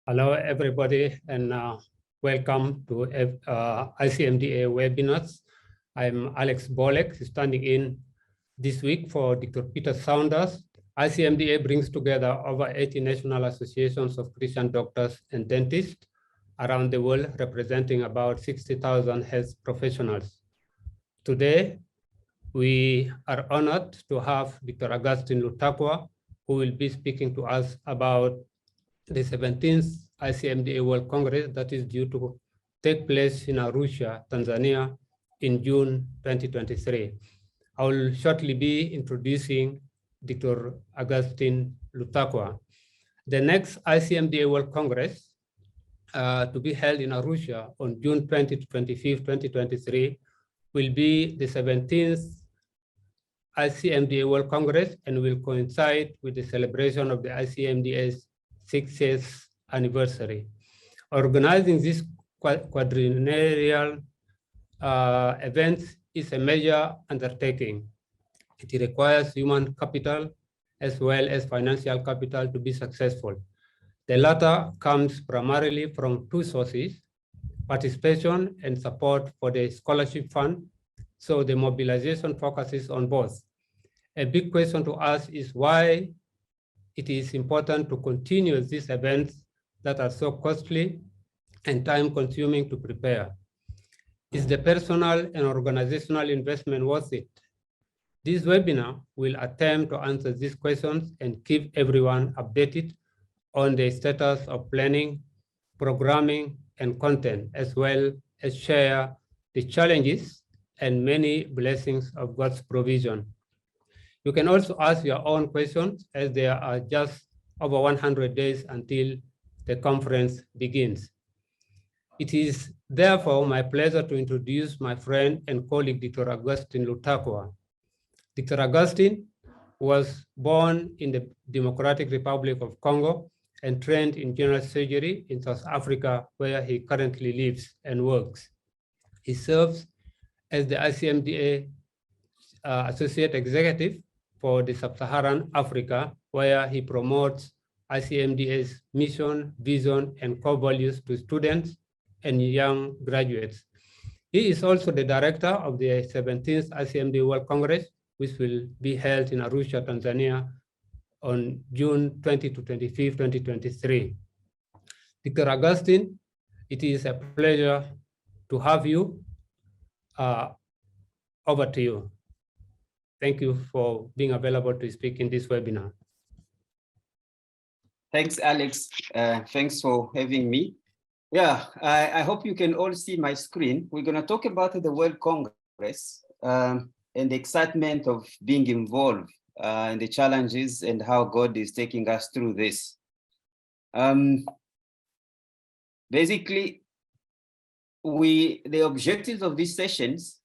Hello, everybody, and welcome to ICMDA webinars. I'm Alex Bolek, standing in this week for Dr. Peter Saunders. ICMDA brings together over 80 national associations of Christian doctors and dentists around the world, representing about 60,000 health professionals. Today, we are honored to have Dr. Augustin Lutakwa, who will be speaking to us about the 17th ICMDA World Congress that is due to take place in Arusha, Tanzania in June 2023. I will shortly be introducing Dr. Augustin Lutakwa. The next ICMDA World Congress to be held in Arusha on June 20 to 25, 2023 will be the 17th ICMDA World Congress and will coincide with the celebration of the ICMDA's 60th anniversary. Organizing this quadrennial event is a major undertaking. It requires human capital as well as financial capital to be successful. The latter comes primarily from two sources: participation and support for the scholarship fund. So the mobilization focuses on both. A big question to ask is why it is important to continue these events that are so costly and time-consuming to prepare. Is the personal and organizational investment worth it? This webinar will attempt to answer these questions and keep everyone updated on the status of planning, programming, and content, as well as share the challenges and many blessings of God's provision. You can also ask your own questions, as there are just over 100 days until the conference begins. It is therefore my pleasure to introduce my friend and colleague, Dr. Augustin Lutakwa. Dr. Augustin was born in the Democratic Republic of Congo and trained in general surgery in South Africa, where he currently lives and works. He serves as the ICMDA Associate Executive for the Sub-Saharan Africa, where he promotes ICMDA's mission, vision, and core values to students and young graduates. He is also the director of the 17th ICMDA World Congress, which will be held in Arusha, Tanzania on June 20 to 25, 2023. Dr. Augustin, it is a pleasure to have you. Over to you. Thank you for being available to speak in this webinar. Thanks, Alex. Thanks for having me. Yeah, I hope you can all see my screen. We're going to talk about the World Congress and the excitement of being involved and the challenges and how God is taking us through this. Basically, the objectives of these sessions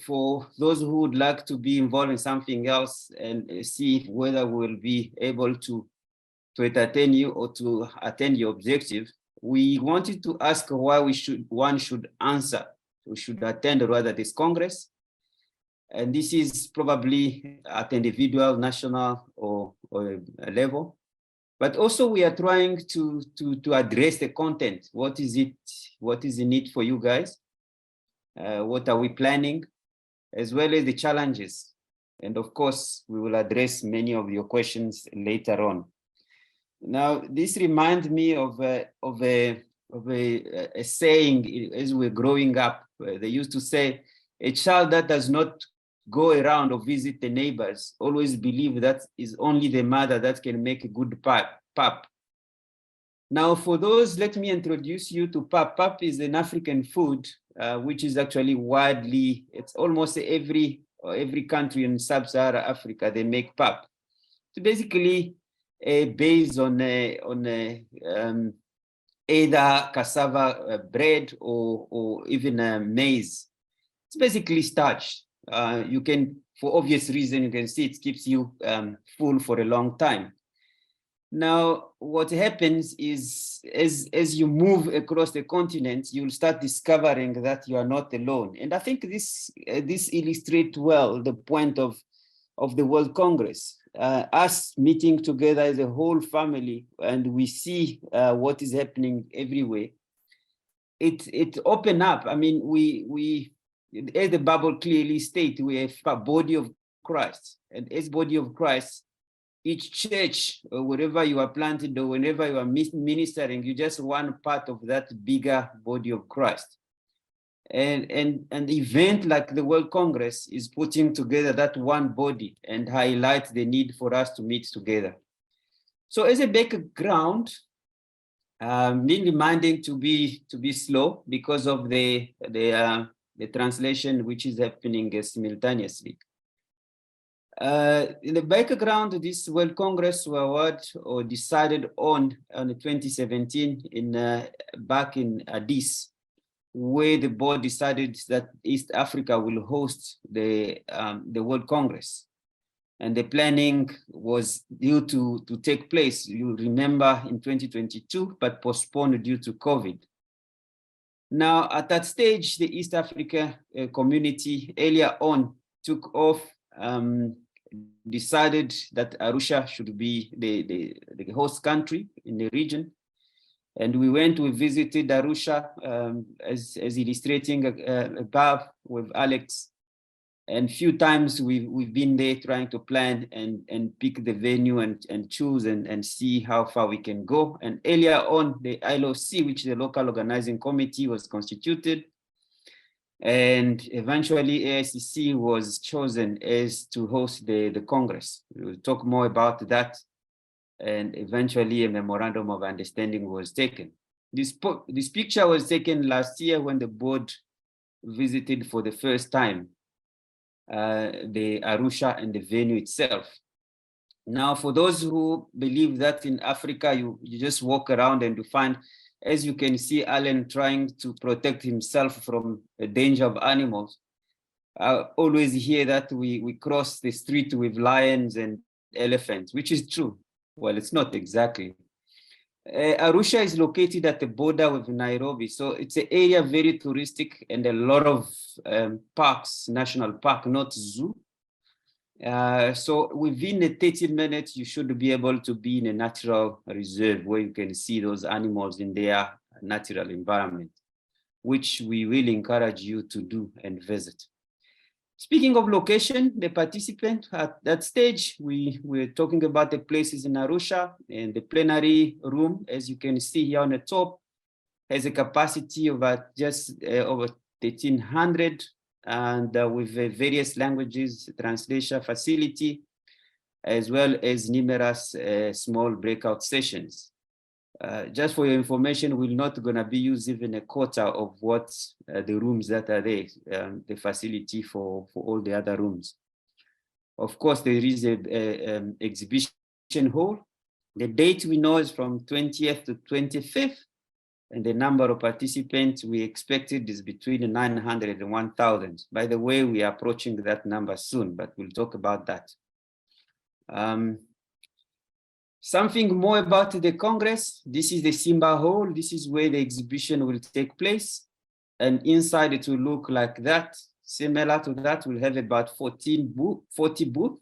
for those who would like to be involved in something else and see whether we'll be able to entertain you or to attain your objective, we wanted to ask why one should attend rather this Congress. And this is probably at individual, national, or a level. But also we are trying to address the content. What is it? What is in it for you guys? What are we planning, as well as the challenges? And of course, we will address many of your questions later on. Now, this reminds me of a saying as we're growing up. They used to say, a child that does not go around or visit the neighbors always believe that is only the mother that can make a good pap. Now, for those, let me introduce you to pap. Pap is an African food, which is actually widely, it's almost every country in sub-Saharan Africa, they make pap. So basically, based on either cassava bread or even maize. It's basically starch. You can, for obvious reason, you can see it keeps you full for a long time. Now, what happens is, as you move across the continent, you'll start discovering that you are not alone. And I think this illustrates well the point of the World Congress. us meeting together as a whole family, and we see what is happening everywhere, it opened up. I mean, we as the Bible clearly states, we have a body of Christ, and as body of Christ, each church, or wherever you are planted, or whenever you are ministering, you just one part of that bigger body of Christ. And an event like the World Congress is putting together that one body and highlights the need for us to meet together. So as a background, being reminded to be slow because of the translation which is happening simultaneously. In the background, this World Congress was decided on 2017 back in Addis, where the board decided that East Africa will host the World Congress. And the planning was due to take place, you remember, in 2022, but postponed due to COVID. Now, at that stage, the East Africa community earlier on took off, decided that Arusha should be the host country in the region. And we visited Arusha, as illustrating above with Alex. And few times we've been there trying to plan and pick the venue and choose and see how far we can go. And earlier on, the ILOC, which is the local organizing committee, was constituted. And eventually AICC was chosen as to host the Congress. We'll talk more about that. And eventually a memorandum of understanding was taken. This picture was taken last year when the board visited for the first time the Arusha and the venue itself. Now, for those who believe that in Africa, you just walk around and you find, as you can see, Alan trying to protect himself from the danger of animals. I always hear that we cross the street with lions and elephants, which is true. Well, it's not exactly. Arusha is located at the border with Nairobi, so it's an area very touristic and a lot of parks, national park, not zoo. So within the 30 minutes, you should be able to be in a natural reserve where you can see those animals in their natural environment, which we really encourage you to do and visit. Speaking of location, the participant at that stage, we're talking about the places in Arusha, and the plenary room, as you can see here on the top, has a capacity of just over 1,300, and with various languages, translation facility, as well as numerous small breakout sessions. Just for your information, we're not going to be using even a quarter of what the rooms that are there, the facility for all the other rooms. Of course, there is an exhibition hall. The date we know is from 20th to 25th, and the number of participants we expected is between 900 and 1,000. By the way, we are approaching that number soon, but we'll talk about that. Something more about the Congress. This is the Simba Hall. This is where the exhibition will take place. And inside it will look like that. Similar to that, we'll have about 40 booths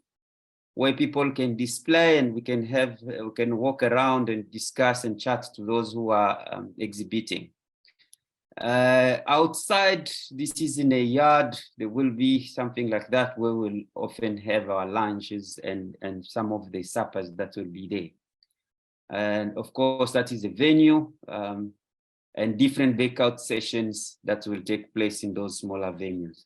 where people can display, and we can walk around and discuss and chat to those who are exhibiting. Outside, this is in a yard. There will be something like that where we'll often have our lunches and some of the suppers that will be there. And of course, that is a venue and different breakout sessions that will take place in those smaller venues.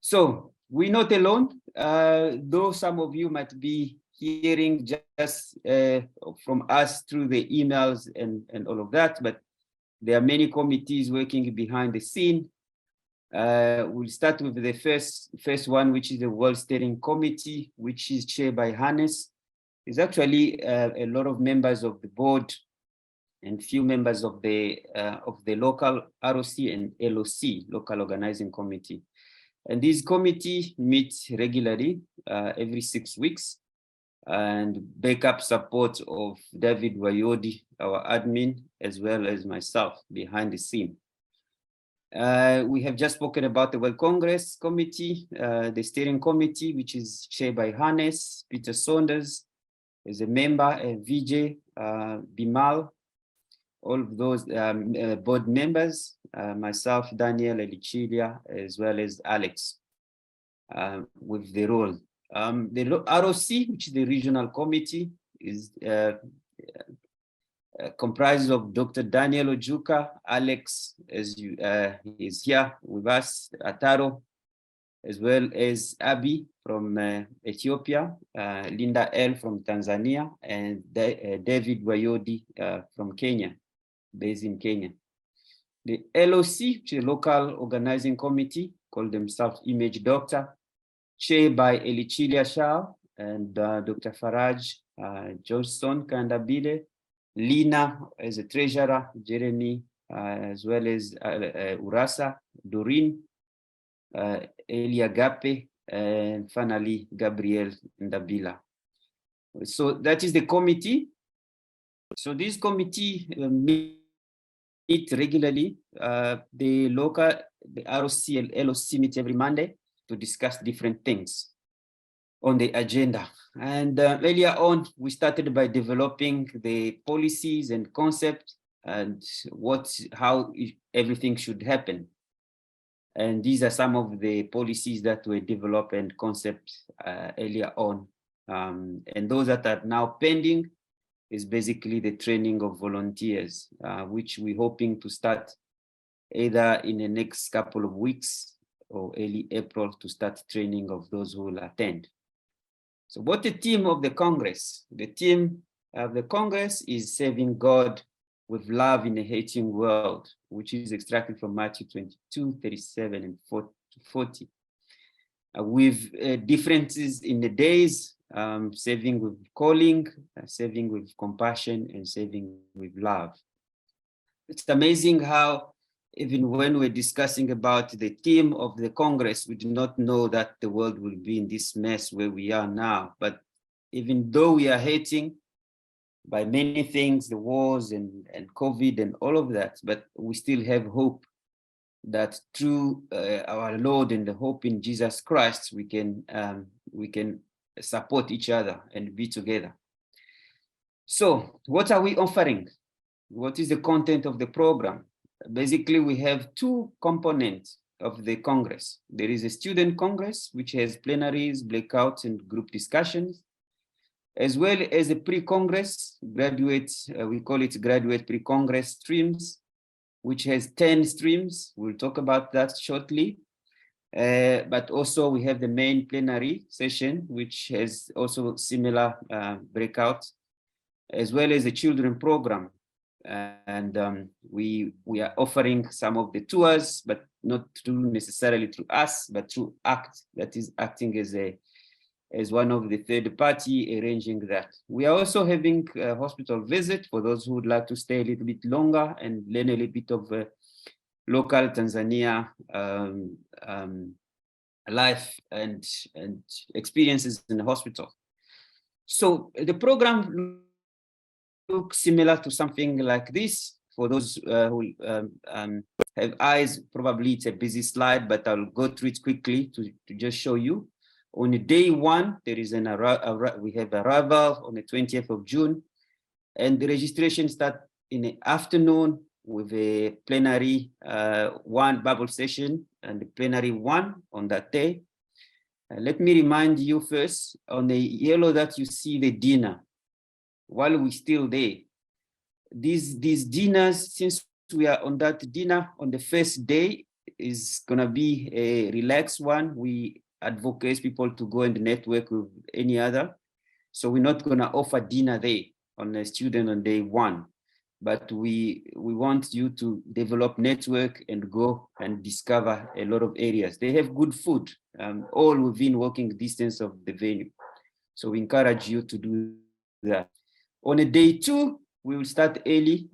So we're not alone, though some of you might be hearing just from us through the emails and all of that, but there are many committees working behind the scene. We'll start with the first one, which is the World Steering Committee, which is chaired by Hannes. There's actually a lot of members of the board and few members of the local ROC and LOC, Local Organizing Committee. And this committee meets regularly every 6 weeks, and backup support of David Wayodi, our admin, as well as myself behind the scene. We have just spoken about the World Congress Committee, the steering committee, which is chaired by Hannes, Peter Saunders as a member, and Vijay, Bimal, all of those board members, myself, Daniel, Elichilia, as well as Alex, with the role. The ROC, which is the regional committee, is comprises of Dr. Daniel Ojuka, Alex, as you is here with us, Ataro, as well as Abi from Ethiopia, Linda L from Tanzania, and David Wayodi from Kenya, based in Kenya. The LOC, which is a local organizing committee, called themselves Image Doctor, chaired by Elichilia Shah and Dr. Faraj Johnson Kandabile, Lina as a treasurer, Jeremy, as well as Urasa, Doreen, Elia Gape, and finally Gabriel Ndabila. So that is the committee. So this committee meet regularly. The ROC and LOC meet every Monday to discuss different things on the agenda. And earlier on, we started by developing the policies and concepts and how everything should happen. And these are some of the policies that were developed and concepts earlier on. And those that are now pending is basically the training of volunteers, which we're hoping to start either in the next couple of weeks or early April to start training of those who will attend. So what the theme of the Congress? The theme of the Congress is serving God with love in a hating world, which is extracted from Matthew 22, 37 and 40. With differences in the days, serving with calling, serving with compassion, and serving with love. It's amazing how even when we're discussing about the theme of the Congress, we do not know that the world will be in this mess where we are now. But even though we are hating by many things, the wars and COVID and all of that, but we still have hope that through our Lord and the hope in Jesus Christ, we can support each other and be together. So what are we offering? What is the content of the program? Basically, we have two components of the Congress. There is a student Congress, which has plenaries, breakouts, and group discussions, as well as a pre-Congress, we call it graduate pre-Congress streams, which has 10 streams. We'll talk about that shortly. But also we have the main plenary session, which has also similar breakouts, as well as the children program. And we are offering some of the tours, but not necessarily through us, but through ACT, that is acting as one of the third party arranging that. We are also having a hospital visit for those who would like to stay a little bit longer and learn a little bit of local Tanzania life and experiences in the hospital. So the program looks similar to something like this. For those who have eyes, probably it's a busy slide, but I'll go through it quickly to just show you. On day one, there is we have arrival on the 20th of June, and the registration starts in the afternoon with a plenary one Bible session and the plenary one on that day. Let me remind you first, on the yellow that you see the dinner, while we're still there, these dinners, since we are on that dinner on the first day, is gonna be a relaxed one. We advocate people to go and network with any other. So we're not gonna offer dinner there on a student on day one, but we want you to develop network and go and discover a lot of areas. They have good food, all within walking distance of the venue. So we encourage you to do that. On a day two, we will start early.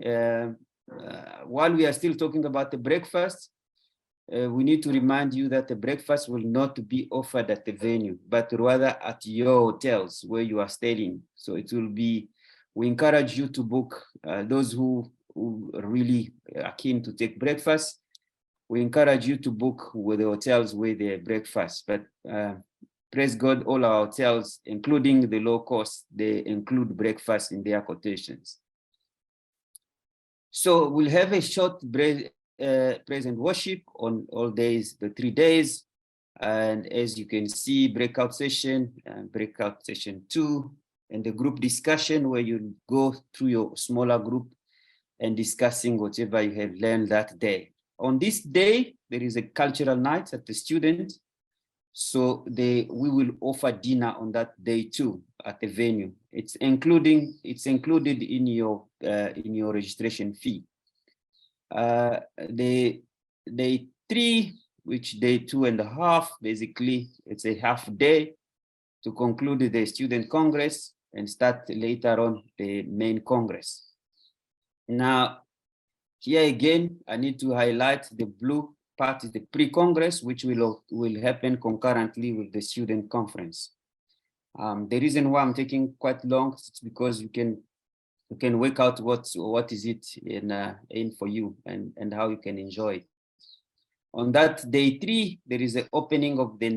While we are still talking about the breakfast, we need to remind you that the breakfast will not be offered at the venue, but rather at your hotels where you are staying. So it will be, we encourage you to book those who really are keen to take breakfast. we encourage you to book with the hotels with their breakfast. But praise God, all our hotels, including the low cost, they include breakfast in their quotations. So we'll have a short praise and worship on all days, the 3 days. And as you can see, breakout session 2, and the group discussion where you go through your smaller group and discussing whatever you have learned that day. On this day, there is a cultural night at the student. So we will offer dinner on that day too at the venue. It's included in your registration fee. The day 3, which day 2.5, basically it's a half day to conclude the student congress and start later on the main congress. Now, here again, I need to highlight the blue part is the pre-congress, which will happen concurrently with the student conference. The reason why I'm taking quite long is because you can work out what is it in for you and how you can enjoy it. On that day 3, there is an opening of the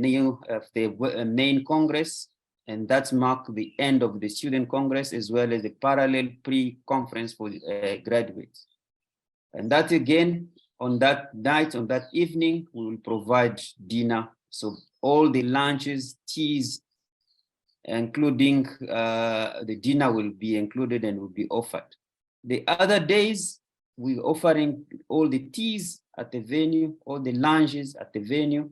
main congress, and that's marked the end of the student congress as well as the parallel pre-conference for graduates. And that again, on that night, on that evening, we will provide dinner. So all the lunches, teas, including the dinner will be included and will be offered. The other days, we're offering all the teas at the venue, all the lunches at the venue,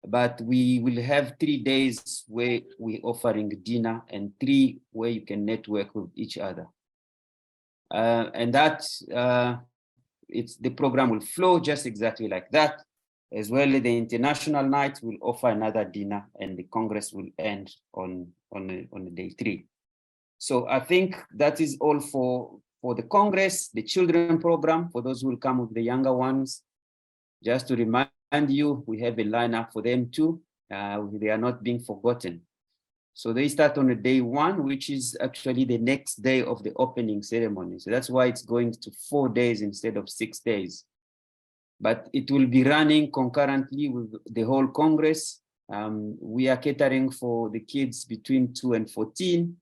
but we will have 3 days where we're offering dinner and 3 where you can network with each other. And that, the program will flow just exactly like that. As well as the international night will offer another dinner, and the Congress will end on the day 3. So I think that is all for the Congress, the children program, for those who will come with the younger ones. Just to remind you, we have a lineup for them too. They are not being forgotten. So they start on the day 1, which is actually the next day of the opening ceremony. So that's why it's going to 4 days instead of 6 days. But it will be running concurrently with the whole Congress. We are catering for the kids between 2 and 14.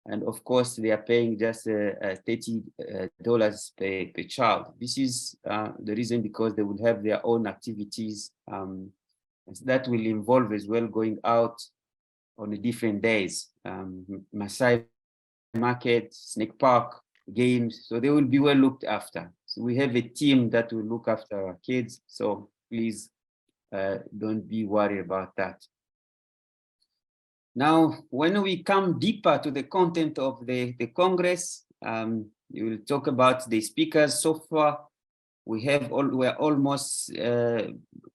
And of course, they are paying just $30 per child. This is the reason, because they will have their own activities. That will involve as well going out on the different days, Maasai market, snake park, games. So they will be well looked after. So we have a team that will look after our kids. So please don't be worried about that. Now, when we come deeper to the content of the Congress, you will talk about the speakers. So far, we're almost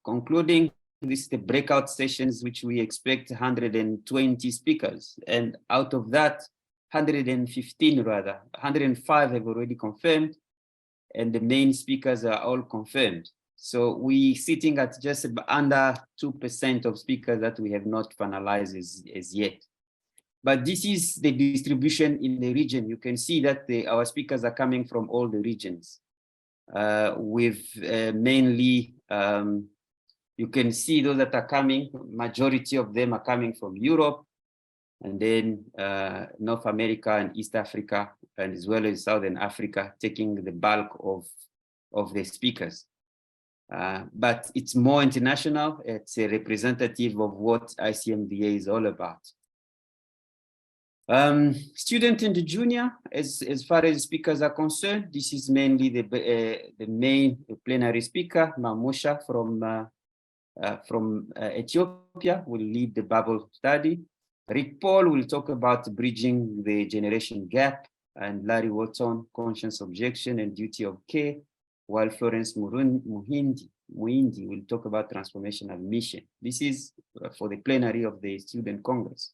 concluding. This is the breakout sessions, which we expect 120 speakers. And out of that, 105 have already confirmed, and the main speakers are all confirmed. So we're sitting at just under 2% of speakers that we have not finalized as yet. But this is the distribution in the region. You can see that our speakers are coming from all the regions, with mainly, you can see those that are coming, majority of them are coming from Europe, and then North America and East Africa, and as well as Southern Africa, taking the bulk of the speakers. But it's more international. It's a representative of what ICMDA is all about. Student and the junior, as far as speakers are concerned, this is mainly the main plenary speaker, Mamusha from Ethiopia, will lead the Bible study. Rick Paul will talk about bridging the generation gap, and Larry Wharton, conscience, objection, and duty of care, while Florence Muhindi will talk about transformational mission. This is for the plenary of the Student Congress.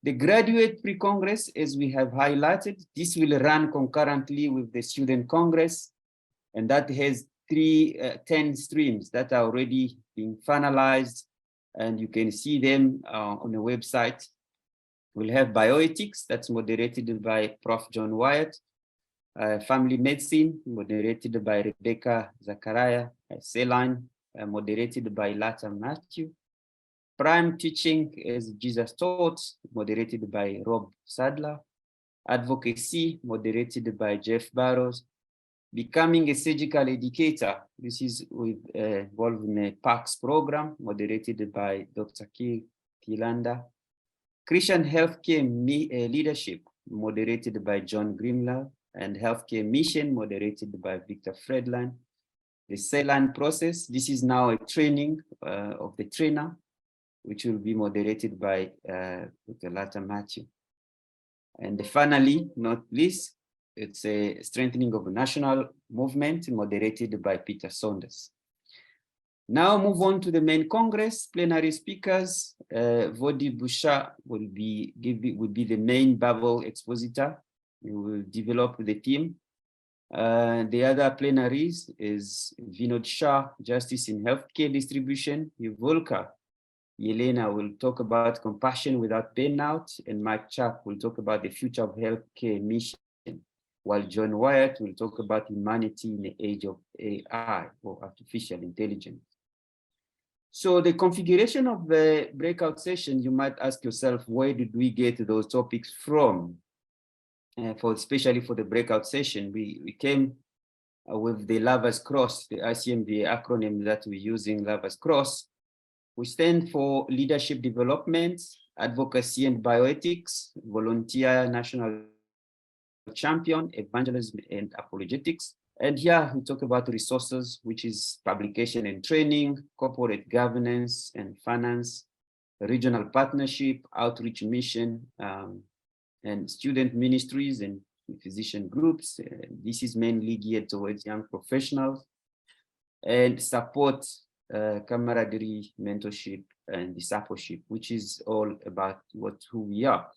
The graduate pre-congress, as we have highlighted, this will run concurrently with the Student Congress, and that has 10 streams that are already being finalized, and you can see them on the website. We'll have bioethics, that's moderated by Prof. John Wyatt. Family medicine, moderated by Rebecca Zachariah, Saline, moderated by Lata Matthew. Prime Teaching as Jesus Taught, moderated by Rob Sadler. Advocacy, moderated by Jeff Barrows. Becoming a Surgical Educator, this is involved in a PACS program, moderated by Dr. Kilanda. Christian Healthcare Leadership, moderated by John Grimlow, and Healthcare Mission, moderated by Victor Fredline. The Saline Process, this is now a training of the trainer, which will be moderated by Dr. Lata Matthew. And finally, not least, it's a strengthening of a national movement moderated by Peter Saunders. Now move on to the main Congress. Plenary speakers, Vodi Busha will be the main bubble expositor. We will develop the team. The other plenaries is Vinod Shah, Justice in Healthcare Distribution. Yuvolka Yelena will talk about compassion without burnout, and Mike Chapp will talk about the future of healthcare mission, while John Wyatt will talk about humanity in the age of AI, or artificial intelligence. So the configuration of the breakout session, you might ask yourself, where did we get those topics from? Especially for the breakout session, we came with the Lovers Cross, the ICMDA acronym that we're using, Lovers Cross. We stand for leadership development, advocacy and bioethics, volunteer national champion, evangelism and apologetics. And here we talk about resources, which is publication and training, corporate governance and finance, regional partnership, outreach mission, and student ministries and physician groups. This is mainly geared towards young professionals, and support, camaraderie, mentorship, and discipleship, which is all about who we are.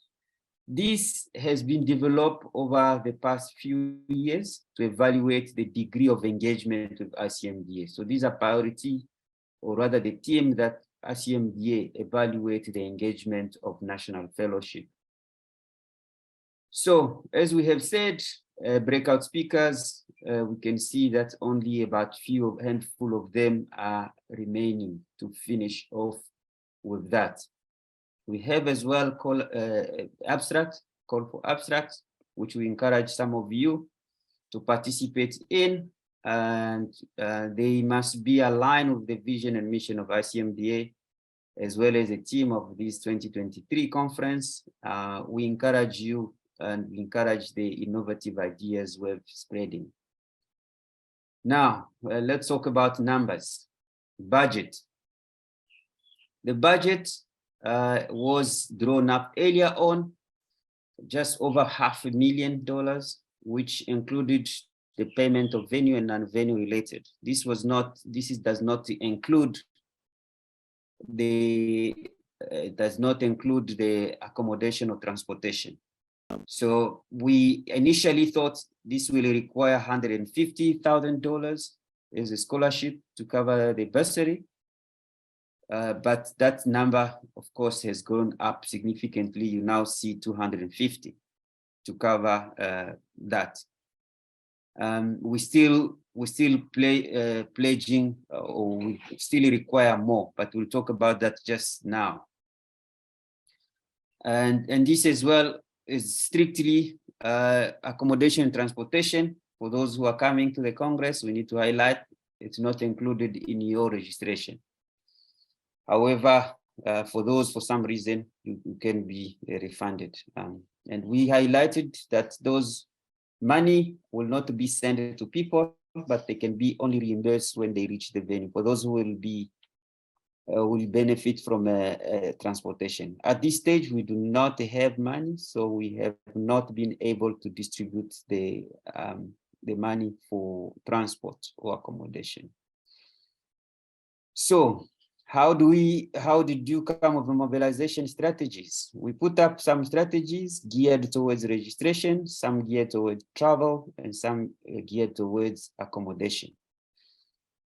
This has been developed over the past few years to evaluate the degree of engagement with ICMDA. So these are priority, or rather the team that ICMDA evaluate the engagement of national fellowship. So as we have said, breakout speakers, we can see that only about handful of them are remaining to finish off with that. We have as well call for abstracts, which we encourage some of you to participate in, and they must be aligned with the vision and mission of ICMDA, as well as a team of this 2023 conference. We encourage you and encourage the innovative ideas we're spreading. Now, let's talk about numbers. Budget. The budget was drawn up earlier on, just over $500,000, which included the payment of venue and non-venue related. This does not include the accommodation or transportation. So we initially thought this will require $150,000 as a scholarship to cover the bursary. But that number, of course, has gone up significantly. You now see 250 to cover that. We still pledging, or we still require more, but we'll talk about that just now. And this as well is strictly accommodation and transportation. For those who are coming to the Congress, we need to highlight it's not included in your registration. However, for those, for some reason, you can be refunded. And we highlighted that those money will not be sent to people, but they can be only reimbursed when they reach the venue. For those who will benefit from transportation. At this stage, we do not have money, so we have not been able to distribute the money for transport or accommodation. So how did you come up with mobilization strategies? We put up some strategies geared towards registration, some geared towards travel, and some geared towards accommodation.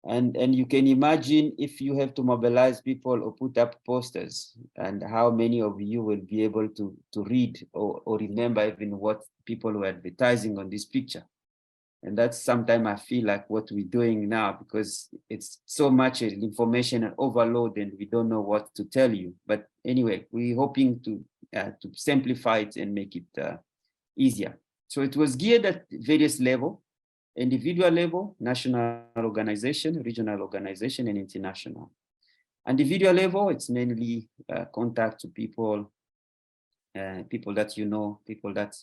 And you can imagine if you have to mobilize people or put up posters, and how many of you will be able to read or remember even what people were advertising on this picture. And that's sometimes I feel like what we're doing now, because it's so much information and overload and we don't know what to tell you. But anyway, we're hoping to simplify it and make it easier. So it was geared at various levels: individual level, national organization, regional organization, and international. Individual level, it's mainly contact to people, people that you know, people that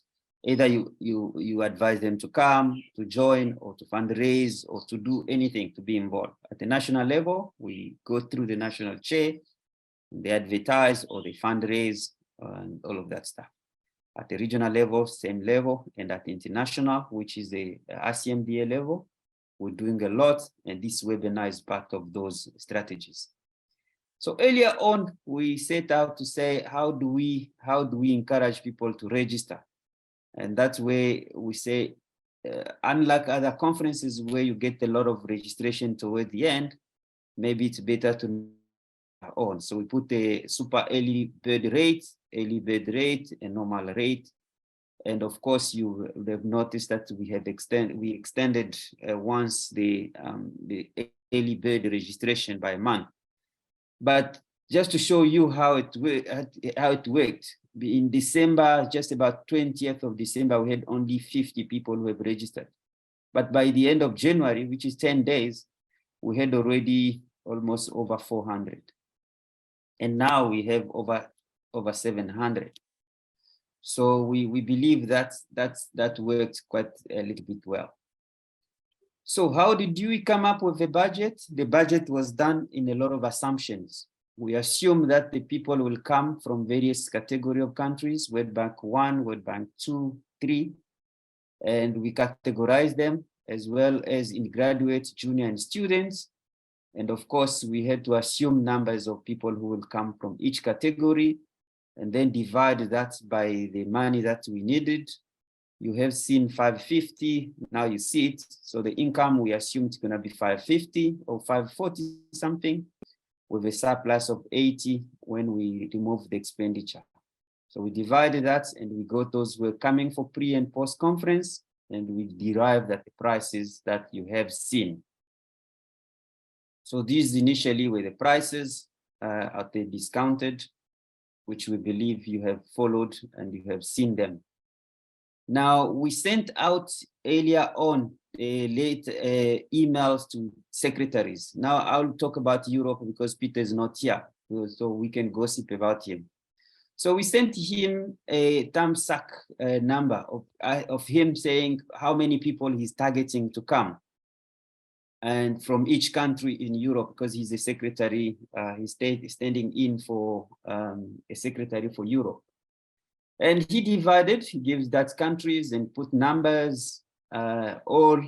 either you advise them to come, to join, or to fundraise, or to do anything to be involved. At the national level, we go through the national chair, they advertise or they fundraise and all of that stuff. At the regional level, same level, and at the international, which is the ICMDA level, we're doing a lot, and this webinar is part of those strategies. So earlier on, we set out to say, how do we encourage people to register? And that's where we say, unlike other conferences where you get a lot of registration toward the end, maybe it's better to on. So we put a super early bird rate, and normal rate. And of course, you have noticed that we have extended once the early bird registration by a month. But just to show you how it worked, in December, just about 20th of December, we had only 50 people who have registered. But by the end of January, which is 10 days, we had already almost over 400. And now we have over 700. So we believe that worked quite a little bit well. So how did we come up with the budget? The budget was done in a lot of assumptions. We assume that the people will come from various categories of countries, World Bank 1, World Bank 2, 3, and we categorize them as well as in graduates, junior, and students. And of course, we had to assume numbers of people who will come from each category and then divide that by the money that we needed. You have seen 550, now you see it. So the income, we assumed it's gonna be 550 or 540 something, with a surplus of 80 when we remove the expenditure. So we divided that and we got those who were coming for pre and post conference, and we derived at the prices that you have seen. So these initially were the prices at the discounted, which we believe you have followed and you have seen them. Now, we sent out earlier on late emails to secretaries. Now I'll talk about Europe because Peter is not here, so we can gossip about him. So we sent him a thumbs up number of him saying how many people he's targeting to come. And from each country in Europe, because he's a secretary, he's standing in for a secretary for Europe. And he divided, he gives that countries and put numbers all,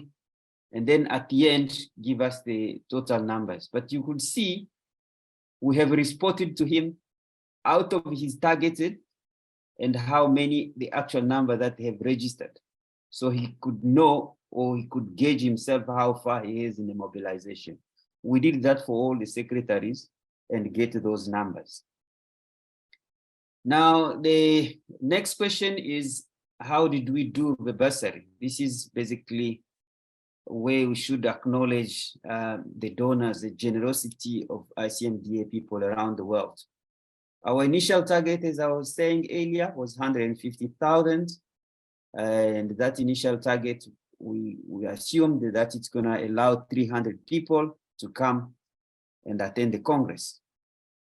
and then at the end, give us the total numbers. But you could see, we have reported to him out of his targeted and how many, the actual number that they have registered. So he could know, or he could gauge himself how far he is in the mobilization. We did that for all the secretaries and get those numbers. Now, the next question is, how did we do the bursary? This is basically where we should acknowledge the donors, the generosity of ICMDA people around the world. Our initial target, as I was saying earlier, was 150,000. And that initial target, we assumed that it's gonna allow 300 people to come and attend the Congress.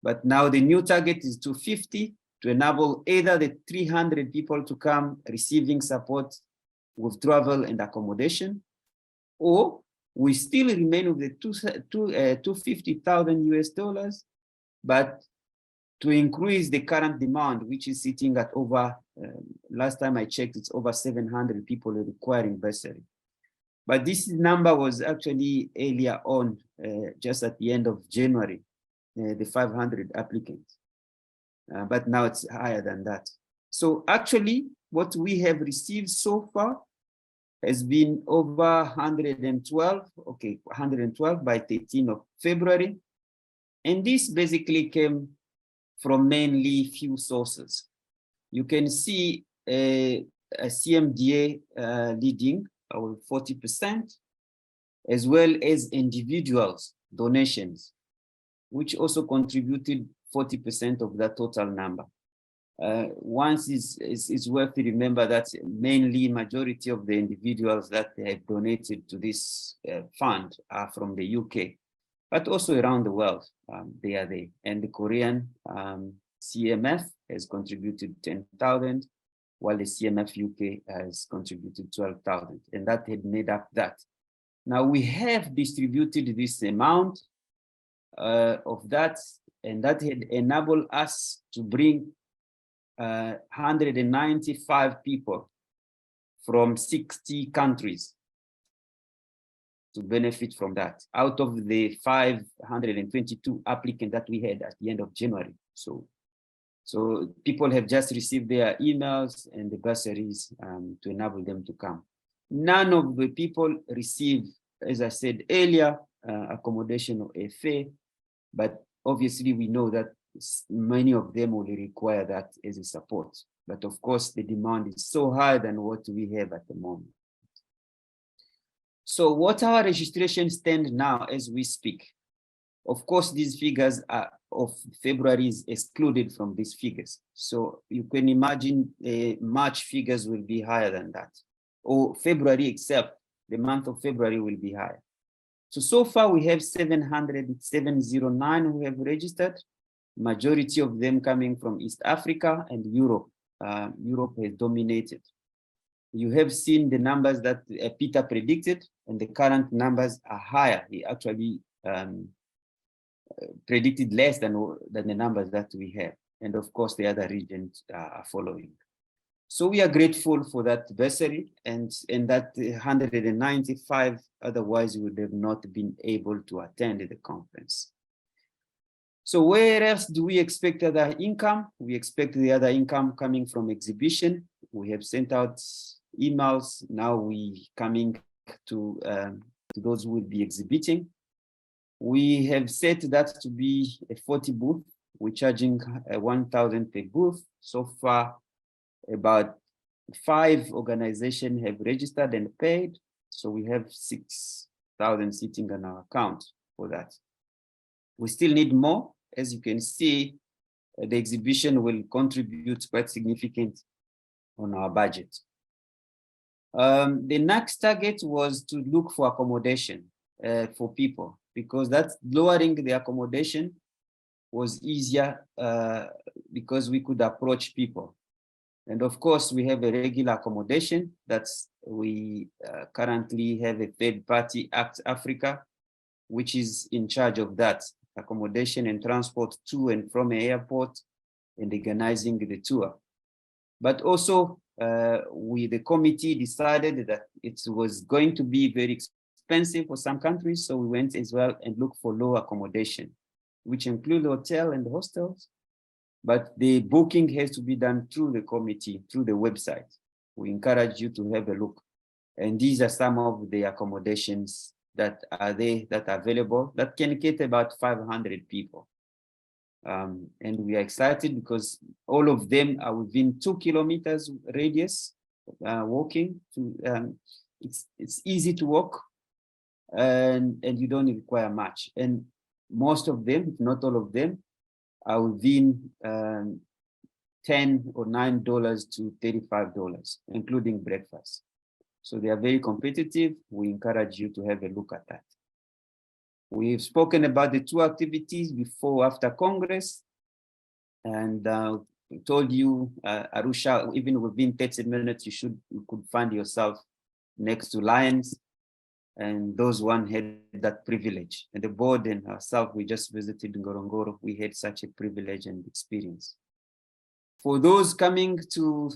But now the new target is 250 to enable either the 300 people to come receiving support with travel and accommodation, or we still remain with the 250,000 US dollars, but to increase the current demand, which is sitting at over, last time I checked, it's over 700 people requiring bursary. But this number was actually earlier on, just at the end of January, the 500 applicants. But now it's higher than that. So actually, what we have received so far has been over 112, okay, 112 by 13th of February. And this basically came from mainly few sources. You can see a CMDA leading with 40%, as well as individuals' donations, which also contributed 40% of the total number. Once it's worth to remember that mainly majority of the individuals that have donated to this fund are from the UK, but also around the world, they are there. And the Korean CMF has contributed 10,000, while the CMF UK has contributed 12,000, and that had made up that. Now we have distributed this amount of that, and that had enabled us to bring 195 people from 60 countries to benefit from that, out of the 522 applicants that we had at the end of January. So people have just received their emails and the bursaries to enable them to come. None of the people received, as I said earlier, accommodation or a fare, but obviously we know that many of them will require that as a support. But of course, the demand is so higher than what we have at the moment. So what our registration stand now as we speak? Of course, these figures are of February is excluded from these figures. So you can imagine March figures will be higher than that. Or February itself, the month of February will be higher. So far we have 709 who have registered, majority of them coming from East Africa and Europe. Europe has dominated. You have seen the numbers that Peter predicted, and the current numbers are higher. He actually predicted less than the numbers that we have. And of course, the other regions are following. So we are grateful for that bursary and that 195, otherwise we would have not been able to attend the conference. So where else do we expect other income? We expect the other income coming from exhibition. We have sent out emails. Now we coming to those who will be exhibiting. We have set that to be a 40 booth. We're charging 1,000 per booth. So far, about 5 organizations have registered and paid. So we have 6,000 sitting on our account for that. We still need more. As you can see, the exhibition will contribute quite significant on our budget. The next target was to look for accommodation for people, because that's lowering the accommodation was easier because we could approach people. And of course, we have a regular accommodation that's we currently have a third party, Act Africa, which is in charge of that accommodation and transport to and from the airport and organizing the tour. But also, the committee decided that it was going to be very expensive for some countries, so we went as well and looked for low accommodation, which include hotel and hostels. But the booking has to be done through the committee, through the website. We encourage you to have a look. And these are some of the accommodations that are there, that are available, that can cater about 500 people. And we are excited because all of them are within 2 kilometers radius walking. It's easy to walk, and you don't require much. And most of them, if not all of them, are within $10 or $9 to $35, including breakfast. So they are very competitive. We encourage you to have a look at that. We've spoken about the 2 activities before, after Congress, and we told you, Arusha, even within 30 minutes, you could find yourself next to lions, and those one had that privilege. And the board and ourselves, we just visited Ngorongoro. We had such a privilege and experience. For those coming to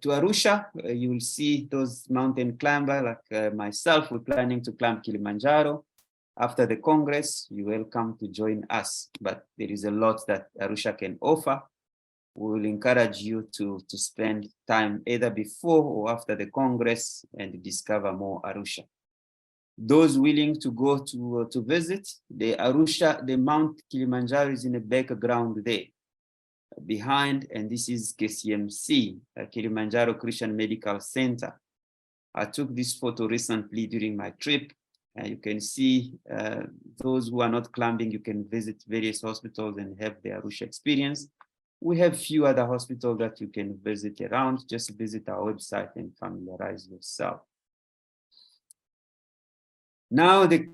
Arusha, you will see those mountain climbers like myself. We're planning to climb Kilimanjaro. After the Congress, you're welcome to join us, but there is a lot that Arusha can offer. We will encourage you to spend time either before or after the Congress and discover more Arusha. Those willing to go to visit, the Mount Kilimanjaro is in the background there, behind, and this is KCMC, Kilimanjaro Christian Medical Center. I took this photo recently during my trip. You can see those who are not climbing, you can visit various hospitals and have the Arusha experience. We have few other hospitals that you can visit around. Just visit our website and familiarize yourself. Now, the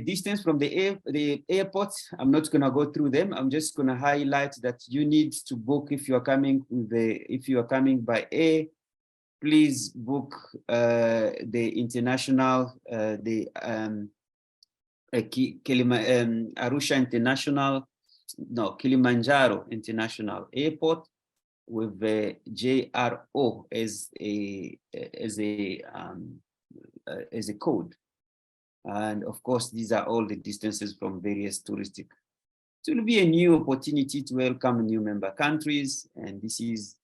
distance from the airport, I'm not going to go through them. I'm just going to highlight that you need to book if you are coming by air. Please book the international, Arusha International, no, Kilimanjaro International Airport with the JRO as a code. And of course, these are all the distances from various touristic. It will be a new opportunity to welcome new member countries. And this is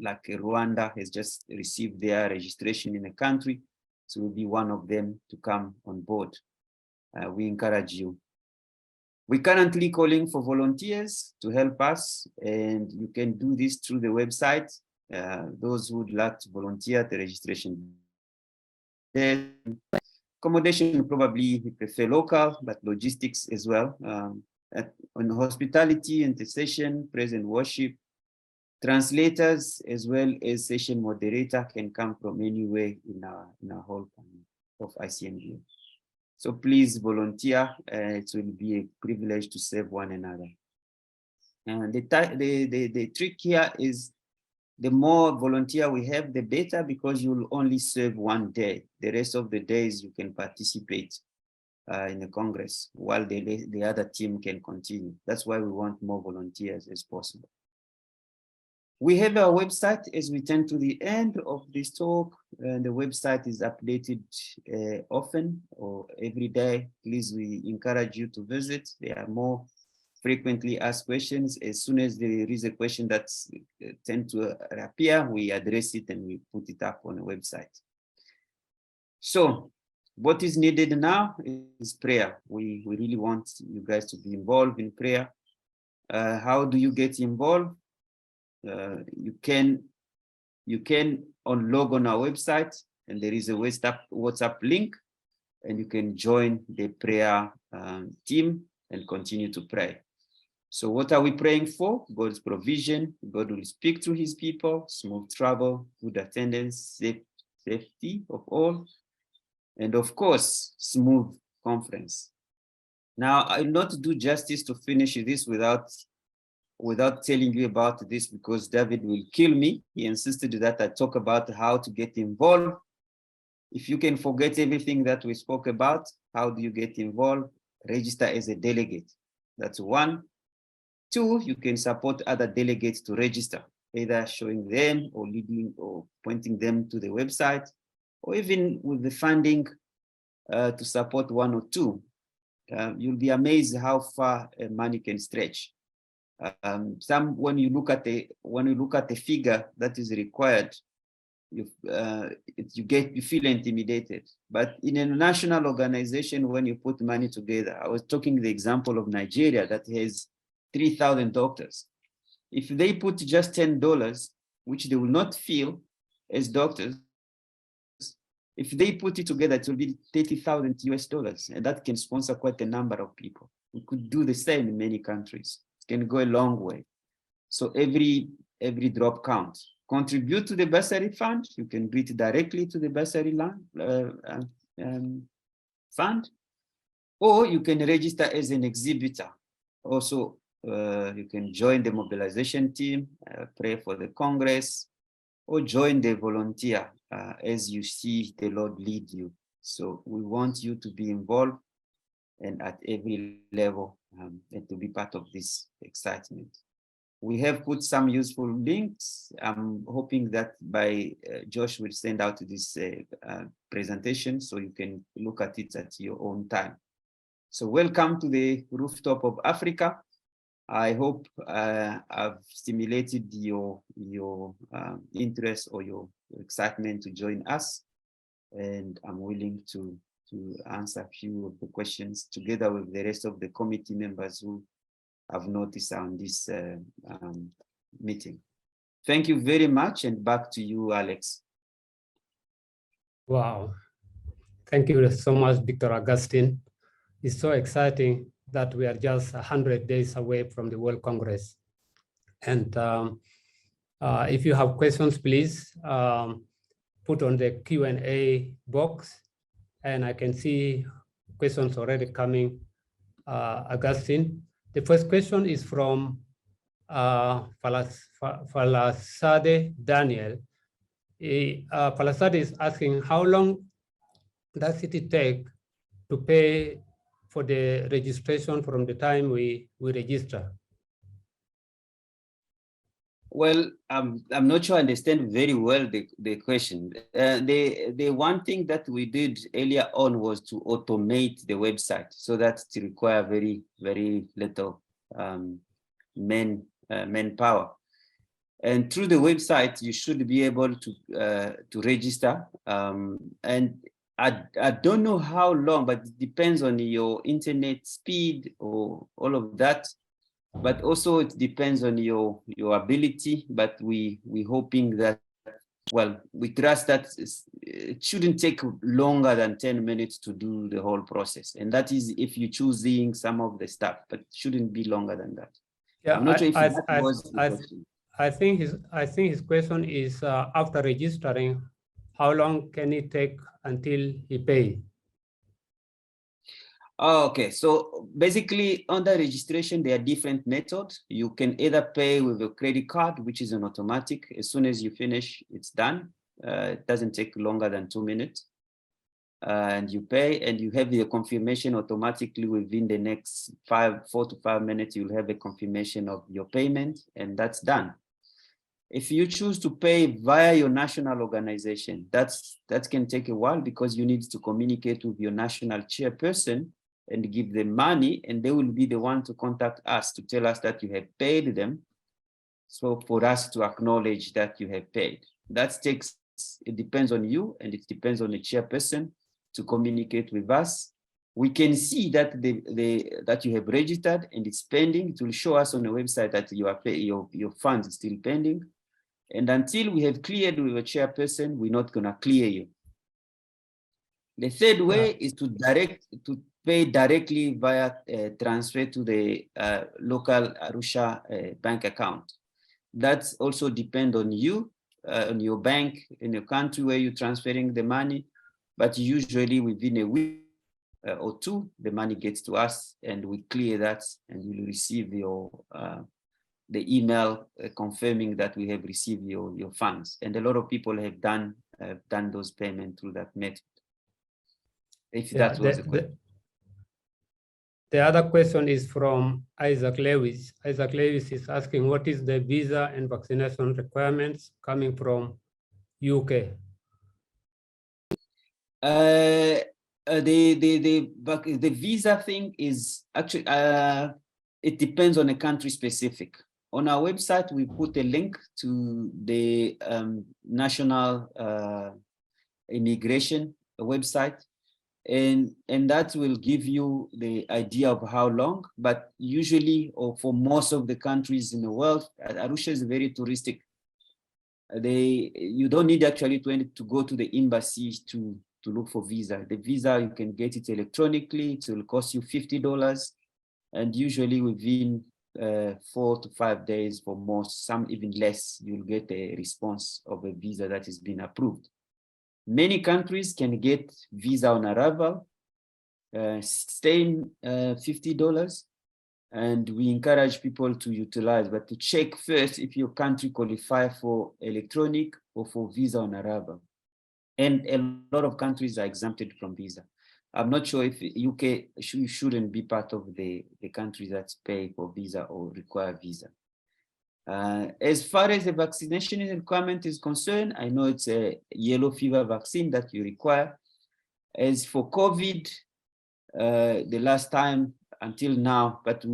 like Rwanda has just received their registration in a country. So we'll be one of them to come on board. We encourage you. We're currently calling for volunteers to help us, and you can do this through the website. Those who would like to volunteer at the registration. Accommodation, probably we prefer local, but logistics as well. On hospitality, intercession, praise and worship, translators, as well as session moderator can come from anywhere in our whole of ICMDA. So please volunteer. It will be a privilege to serve one another. And the trick here is the more volunteer we have, the better, because you'll only serve one day. The rest of the days you can participate in the Congress while the other team can continue. That's why we want more volunteers as possible. We have our website as we tend to the end of this talk, and the website is updated often or every day. Please, we encourage you to visit. There are more frequently asked questions. As soon as there is a question that tends to appear, we address it and we put it up on the website. So what is needed now is prayer. We really want you guys to be involved in prayer. How do you get involved? You can log on our website, and there is a WhatsApp link, and you can join the prayer team and continue to pray. So what are we praying for? God's provision. God will speak to his people, smooth travel, good attendance, safety of all, and of course, smooth conference. Now, I will not do justice to finish this without telling you about this, because David will kill me. He insisted that I talk about how to get involved. If you can forget everything that we spoke about, how do you get involved? Register as a delegate. That's one. Two, you can support other delegates to register, either showing them or leading or pointing them to the website, or even with the funding to support one or two. You'll be amazed how far money can stretch. When you look at the figure that is required, you feel intimidated. But in a national organization, when you put money together, I was talking the example of Nigeria that has 3,000 doctors. If they put just $10, which they will not feel as doctors, if they put it together, it will be $30,000 US, and that can sponsor quite a number of people. We could do the same in many countries. Can go a long way. So every drop counts. Contribute to the bursary fund. You can reach directly to the bursary fund, or you can register as an exhibitor. Also, you can join the mobilization team, pray for the Congress, or join the volunteer as you see the Lord lead you. So we want you to be involved and at every level, and to be part of this excitement. We have put some useful links. I'm hoping that by Josh will send out this presentation so you can look at it at your own time. So welcome to the rooftop of Africa. I hope I've stimulated your interest or your excitement to join us, and I'm willing to answer a few of the questions together with the rest of the committee members who have noticed on this meeting. Thank you very much, and back to you, Alex. Wow. Thank you so much, Dr. Augustin. It's so exciting that we are just 100 days away from the World Congress. And if you have questions, please put on the Q&A box, and I can see questions already coming. Augustin, the first question is from Falasade Daniel. Falasade is asking, how long does it take to pay for the registration from the time we register? Well, I'm not sure I understand very well the question. The one thing that we did earlier on was to automate the website, so that it require very little manpower. And through the website, you should be able to register. And I don't know how long, but it depends on your internet speed or all of that. But also it depends on your ability. But we hoping that, well, we trust that it shouldn't take longer than 10 minutes to do the whole process. And that is if you're choosing some of the stuff, but it shouldn't be longer than that. Yeah, I'm not sure if that was the question. I think his question is, after registering, how long can it take until he pays? Okay, so basically under registration, there are different methods. You can either pay with a credit card, which is an automatic. As soon as you finish, it's done. It doesn't take longer than 2 minutes. And you pay, and you have the confirmation automatically within the next 4 to 5 minutes. You'll have a confirmation of your payment, and that's done. If you choose to pay via your national organization, that can take a while, because you need to communicate with your national chairperson and give them money, and they will be the one to contact us to tell us that you have paid them. So for us to acknowledge that you have paid, it depends on you, and it depends on the chairperson to communicate with us. We can see that that you have registered and it's pending. It will show us on the website that you are your funds is still pending. And until we have cleared with a chairperson, we're not gonna clear you. The third way is to pay directly via transfer to the local Arusha bank account. That's also depend on you, on your bank, in your country where you're transferring the money. But usually within a week or two, the money gets to us, and we clear that, and you'll receive your the email confirming that we have received your funds. And a lot of people have done those payments through that method. If that was a question. The other question is from Isaac Lewis. Isaac Lewis is asking, what is the visa and vaccination requirements coming from UK? The visa thing is actually, it depends on a country specific. On our website, we put a link to the national immigration website, and that will give you the idea of how long. But usually, or for most of the countries in the world, Arusha is very touristic. You don't need actually to go to the embassy to look for visa. The visa, you can get it electronically. It will cost you $50, and usually within 4 to 5 days, for most, some even less, you'll get a response of a visa that has been approved. Many countries can get visa on arrival, staying $50, and we encourage people to utilize, but to check first if your country qualifies for electronic or for visa on arrival. And a lot of countries are exempted from visa. I'm not sure if UK shouldn't be part of the countries that pay for visa or require visa. As far as the vaccination requirement is concerned, I know it's a yellow fever vaccine that you require. As for COVID, the last time until now, but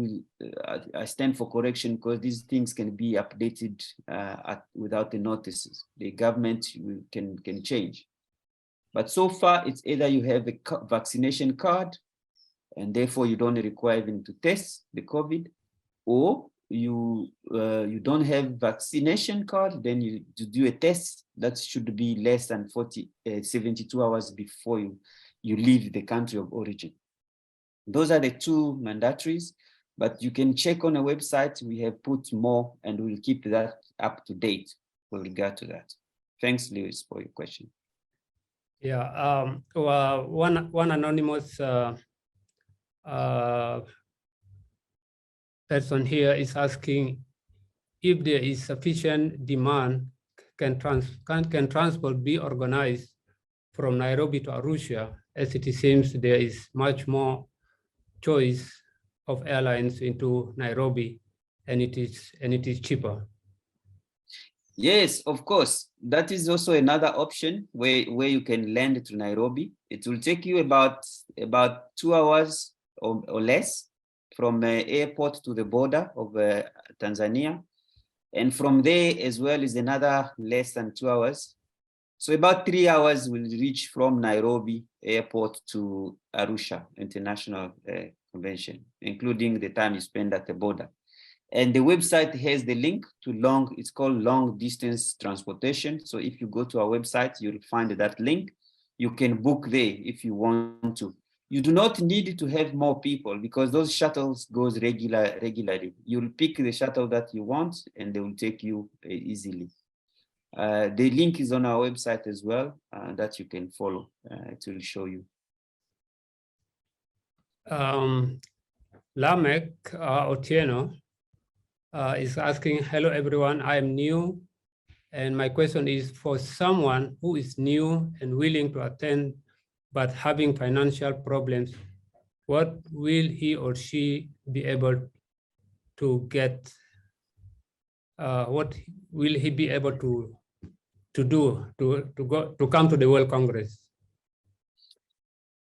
I stand for correction, because these things can be updated without the notices. The government can change. But so far, it's either you have a vaccination card, and therefore you don't require even to test the COVID, or you don't have vaccination card, then you do a test that should be less than 72 hours before you leave the country of origin. Those are the two mandatories, but you can check on a website. We have put more, and we'll keep that up to date with regard to that. Thanks, Lewis, for your question. Yeah, one anonymous person here is asking if there is sufficient demand, can transport be organized from Nairobi to Arusha, as it seems there is much more choice of airlines into Nairobi, and it is cheaper. Yes, of course. That is also another option where you can land to Nairobi. It will take you about 2 hours or less from the airport to the border of Tanzania. And from there as well is another less than 2 hours. So about 3 hours will reach from Nairobi airport to Arusha International Convention, including the time you spend at the border. And the website has the link to it's called long distance transportation. So if you go to our website, you'll find that link. You can book there if you want to. You do not need to have more people because those shuttles goes regularly. You'll pick the shuttle that you want and they will take you easily. The link is on our website as well that you can follow. It will show you. Lamek Otieno is asking, hello everyone, I am new. And my question is for someone who is new and willing to attend, but having financial problems, what will he or she be able to get? What will he be able to do to come to the World Congress?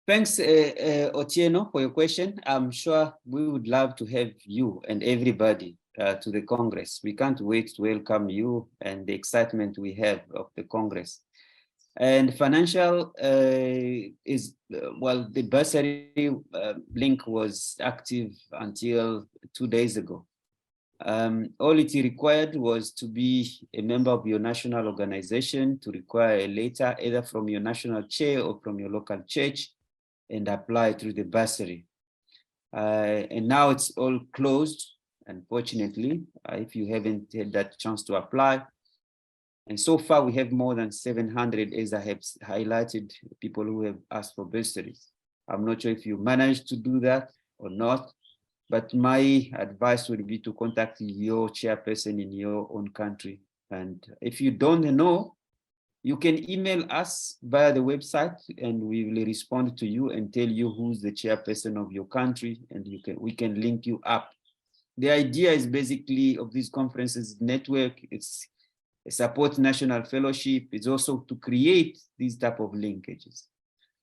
Thanks, Otieno, for your question. I'm sure we would love to have you and everybody to the Congress. We can't wait to welcome you and the excitement we have of the Congress. And financial well, the bursary link was active until 2 days ago. All it required was to be a member of your national organization, to require a letter either from your national chair or from your local church and apply through the bursary. And now it's all closed, unfortunately, if you haven't had that chance to apply. And so far we have more than 700, as I have highlighted, people who have asked for bursaries. I'm not sure if you managed to do that or not, but my advice would be to contact your chairperson in your own country. And if you don't know, you can email us via the website and we will respond to you and tell you who's the chairperson of your country, and we can link you up. The idea is basically of these conferences network, it's a support national fellowship, is also to create these type of linkages.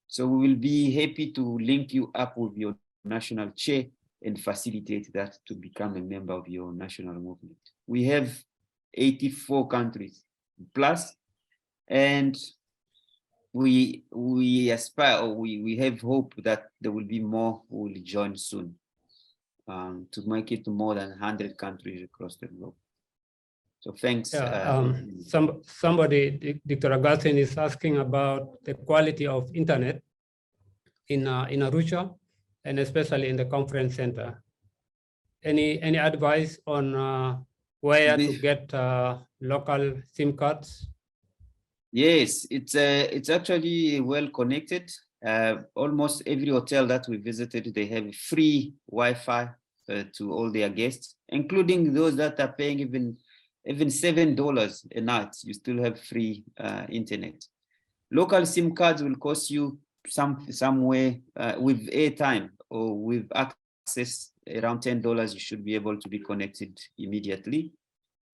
So we will be happy to link you up with your national chair and facilitate that to become a member of your national movement. We have 84 countries plus, and we aspire, or we have hope that there will be more who will join soon to make it to more than 100 countries across the globe. So thanks. Yeah, somebody, Dr. Augustin, is asking about the quality of internet in Arusha, and especially in the conference center. Any advice on where to get local SIM cards? Yes, it's actually well connected. Almost every hotel that we visited, they have free Wi-Fi to all their guests, including those that are paying even $7 a night. You still have free internet. Local SIM cards will cost you somewhere with airtime or with access around $10. You should be able to be connected immediately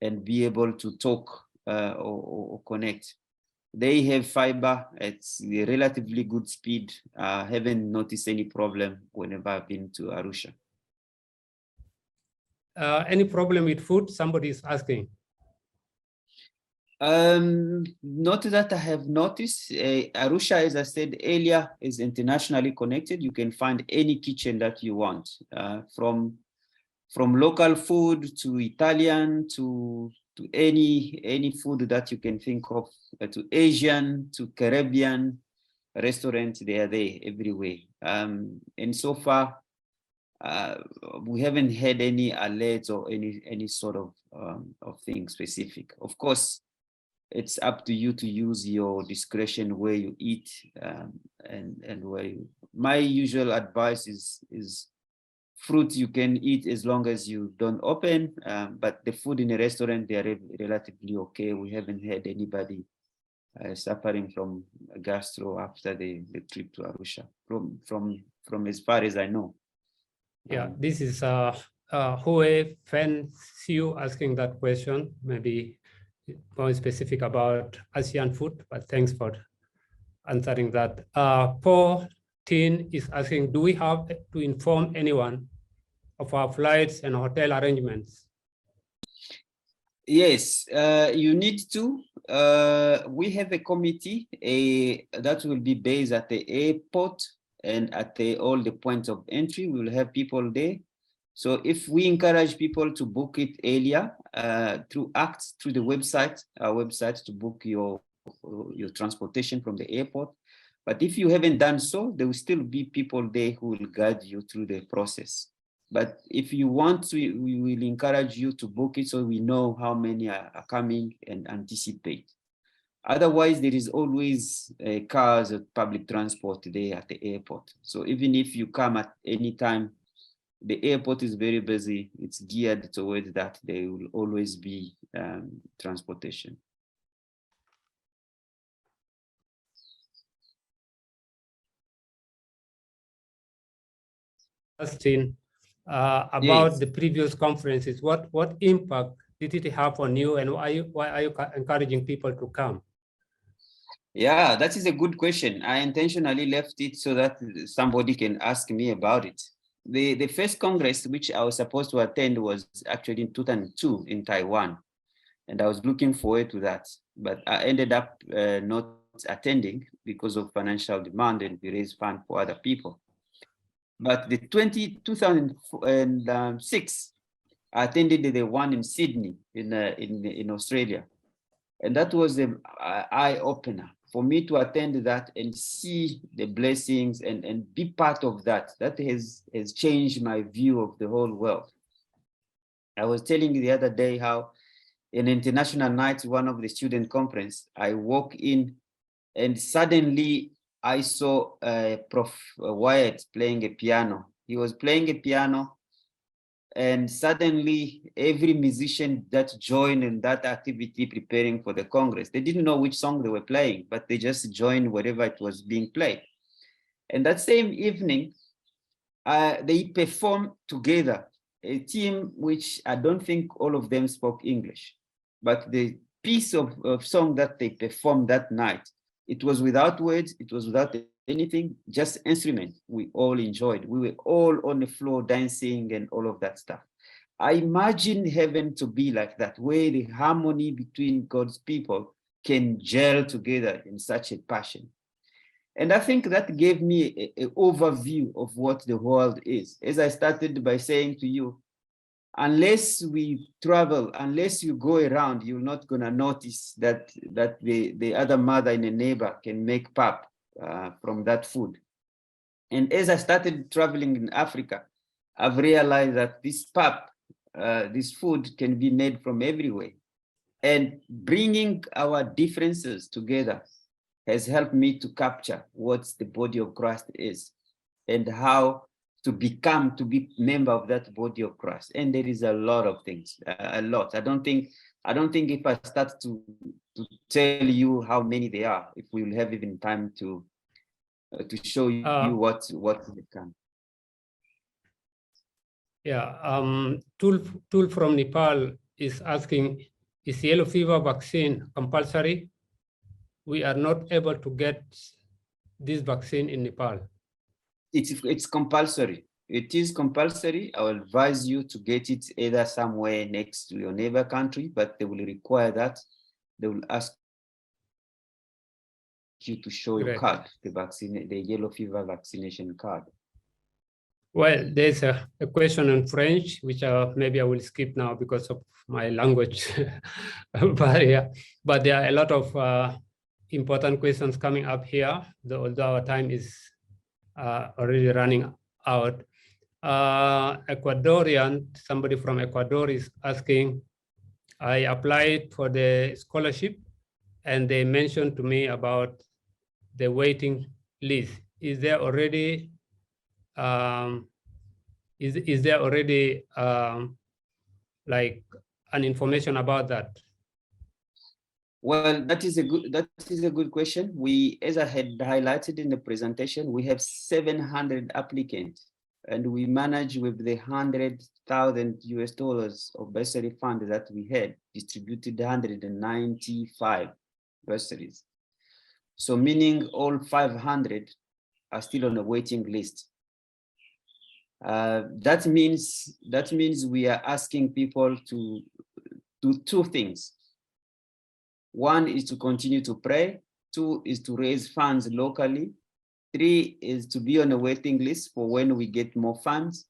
and be able to talk or connect. They have fiber. It's a relatively good speed. Haven't noticed any problem whenever I've been to Arusha. Any problem with food? Somebody is asking. Not that I have noticed. Arusha, as I said earlier, is internationally connected. You can find any kitchen that you want, from from local food to Italian to any food that you can think of, to Asian to Caribbean restaurants. They are there everywhere. And so far, we haven't had any alerts or any sort of thing specific. Of course, it's up to you to use your discretion where you eat and where you. My usual advice is fruit you can eat as long as you don't open, but the food in a restaurant, they are relatively okay. We haven't had anybody suffering from gastro after the trip to Arusha, from as far as I know. Yeah, this is Hue Fan Siu asking that question, maybe more specific about ASEAN food, but thanks for answering that. Paul Tin is asking, do we have to inform anyone of our flights and hotel arrangements? Yes, you need to. We have a committee that will be based at the airport and at all the points of entry. We will have people there. So if we encourage people to book it earlier through ACT, through the website, our website, to book your transportation from the airport. But if you haven't done so, there will still be people there who will guide you through the process. But if you want to, we will encourage you to book it so we know how many are coming and anticipate. Otherwise, there is always cars or public transport there at the airport. So even if you come at any time, the airport is very busy. It's geared towards that. There will always be transportation. Augustin, about Yes. the previous conferences, what impact did it have on you, and why are you encouraging people to come? Yeah, that is a good question. I intentionally left it so that somebody can ask me about it. The first Congress, which I was supposed to attend, was actually in 2002 in Taiwan. And I was looking forward to that. But I ended up not attending because of financial demand, and we raised funds for other people. But the 2006, I attended the one in Sydney in Australia. And that was an eye-opener for me to attend that and see the blessings and be part of that. That has changed my view of the whole world. I was telling you the other day how in International Night, one of the student conference, I walk in and suddenly I saw Prof. Wyatt playing a piano. He was playing a piano, and suddenly every musician that joined in that activity preparing for the Congress, they didn't know which song they were playing, but they just joined whatever it was being played. And that same evening, they performed together, a team which I don't think all of them spoke English, but the piece of song that they performed that night, it was without words, it was without anything, just instrument. We all enjoyed. We were all on the floor dancing and all of that stuff. I imagine heaven to be like that, where the harmony between God's people can gel together in such a passion. And I think that gave me an overview of what the world is. As I started by saying to you, unless we travel, unless you go around, you're not gonna notice that the other mother in a neighbor can make pap from that food. And as I started traveling in Africa, I've realized that this pap, this food can be made from everywhere. And bringing our differences together has helped me to capture what the body of Christ is and how to be member of that body of Christ. And there is a lot of things, a lot. I don't think if I start to tell you how many there are, if we will have even time to show you what they can. Yeah, Tool from Nepal is asking, is yellow fever vaccine compulsory? We are not able to get this vaccine in Nepal. It's compulsory. It is compulsory. I will advise you to get it either somewhere next to your neighbor country, but they will require that. They will ask you to show your card, the yellow fever vaccination card. Well, there's a question in French, which maybe I will skip now because of my language barrier. But there are a lot of important questions coming up here, although our time is already running out. Ecuadorian, somebody from Ecuador is asking, I applied for the scholarship and they mentioned to me about the waiting list. Is there already like an information about that? Well, that is a good question. We, as I had highlighted in the presentation, we have 700 applicants, and we manage with the $100,000 of bursary fund that we had distributed 195 bursaries. So meaning all 500 are still on a waiting list. That means we are asking people to do two things. One is to continue to pray. Two is to raise funds locally. Three is to be on a waiting list for when we get more funds,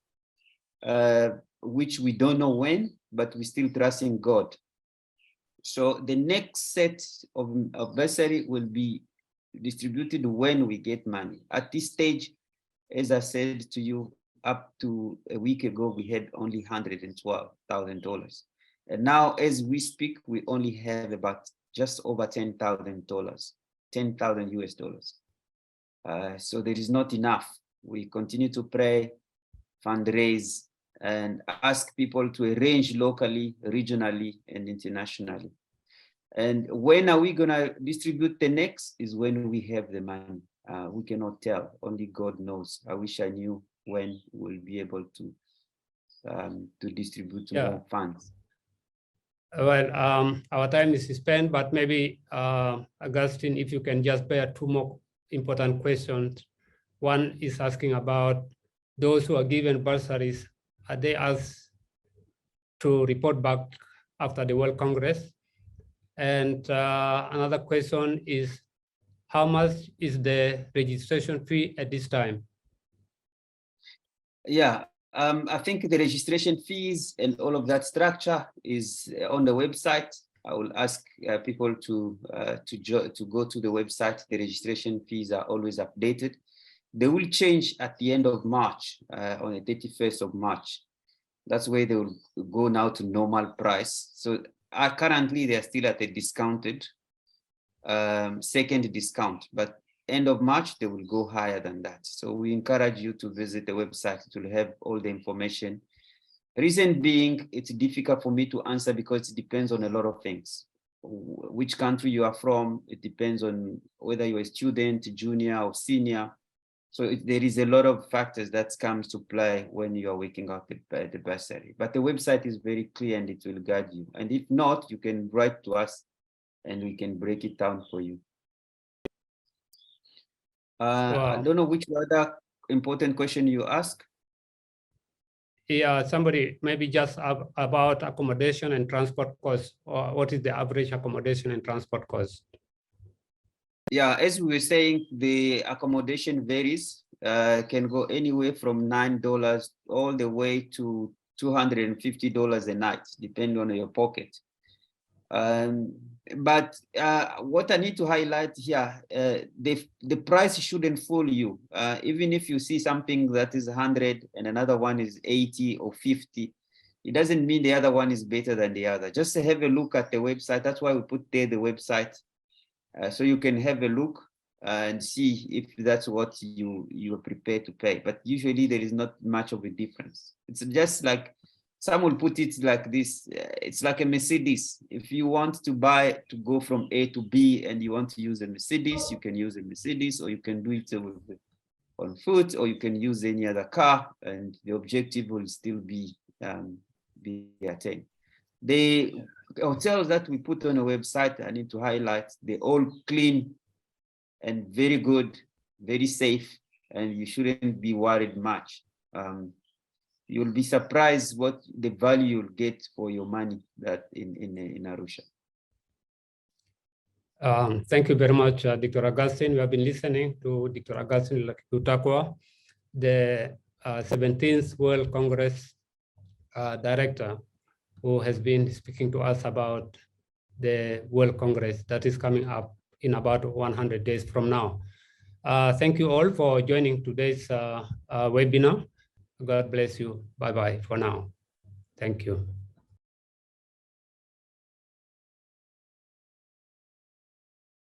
which we don't know when, but we're still trusting God. So the next set of bursary will be distributed when we get money. At this stage, as I said to you, up to a week ago, we had only $112,000. And now, as we speak, we only have about just over $10,000, 10,000 US dollars. So there is not enough. We continue to pray, fundraise, and ask people to arrange locally, regionally, and internationally. And when are we gonna distribute the next is when we have the money. We cannot tell, only God knows. I wish I knew when we'll be able to distribute more funds. Well, our time is spent, but maybe Augustin, if you can just bear two more important questions. One is asking about those who are given bursaries, are they asked to report back after the World Congress? And another question is, how much is the registration fee at this time? Yeah, I think the registration fees and all of that structure is on the website. I will ask people to go to the website. The registration fees are always updated. They will change at the end of March, on the 31st of March. That's where they will go now to normal price. So currently they are still at a discounted second discount, but end of March, they will go higher than that. So we encourage you to visit the website to have all the information. Reason being, it's difficult for me to answer because it depends on a lot of things. Which country you are from, it depends on whether you're a student, junior or senior. So there is a lot of factors that comes to play when you are working out the bursary. But the website is very clear and it will guide you. And if not, you can write to us and we can break it down for you. Wow. I don't know which other important question you ask. Yeah, somebody maybe just about accommodation and transport costs, or what is the average accommodation and transport cost? Yeah, as we were saying, the accommodation varies, can go anywhere from $9 all the way to $250 a night, depending on your pocket. But what I need to highlight here, the price shouldn't fool you. Even if you see something that is 100 and another one is 80 or 50, it doesn't mean the other one is better than the other. Just have a look at the website. That's why we put there the website, so you can have a look and see if that's what you are prepared to pay. But usually there is not much of a difference. It's just like, some will put it like this, it's like a Mercedes. If you want to go from A to B and you want to use a Mercedes, you can use a Mercedes, or you can do it on foot, or you can use any other car, and the objective will still be attained. The hotels that we put on a website, I need to highlight, they're all clean and very good, very safe, and you shouldn't be worried much. You'll be surprised what the value you'll get for your money that in Arusha. Thank you very much, Dr. Augustin. We have been listening to Dr. Augustin Lutakwa, the 17th World Congress director, who has been speaking to us about the World Congress that is coming up in about 100 days from now. Thank you all for joining today's webinar. God bless you. Bye-bye for now. Thank you.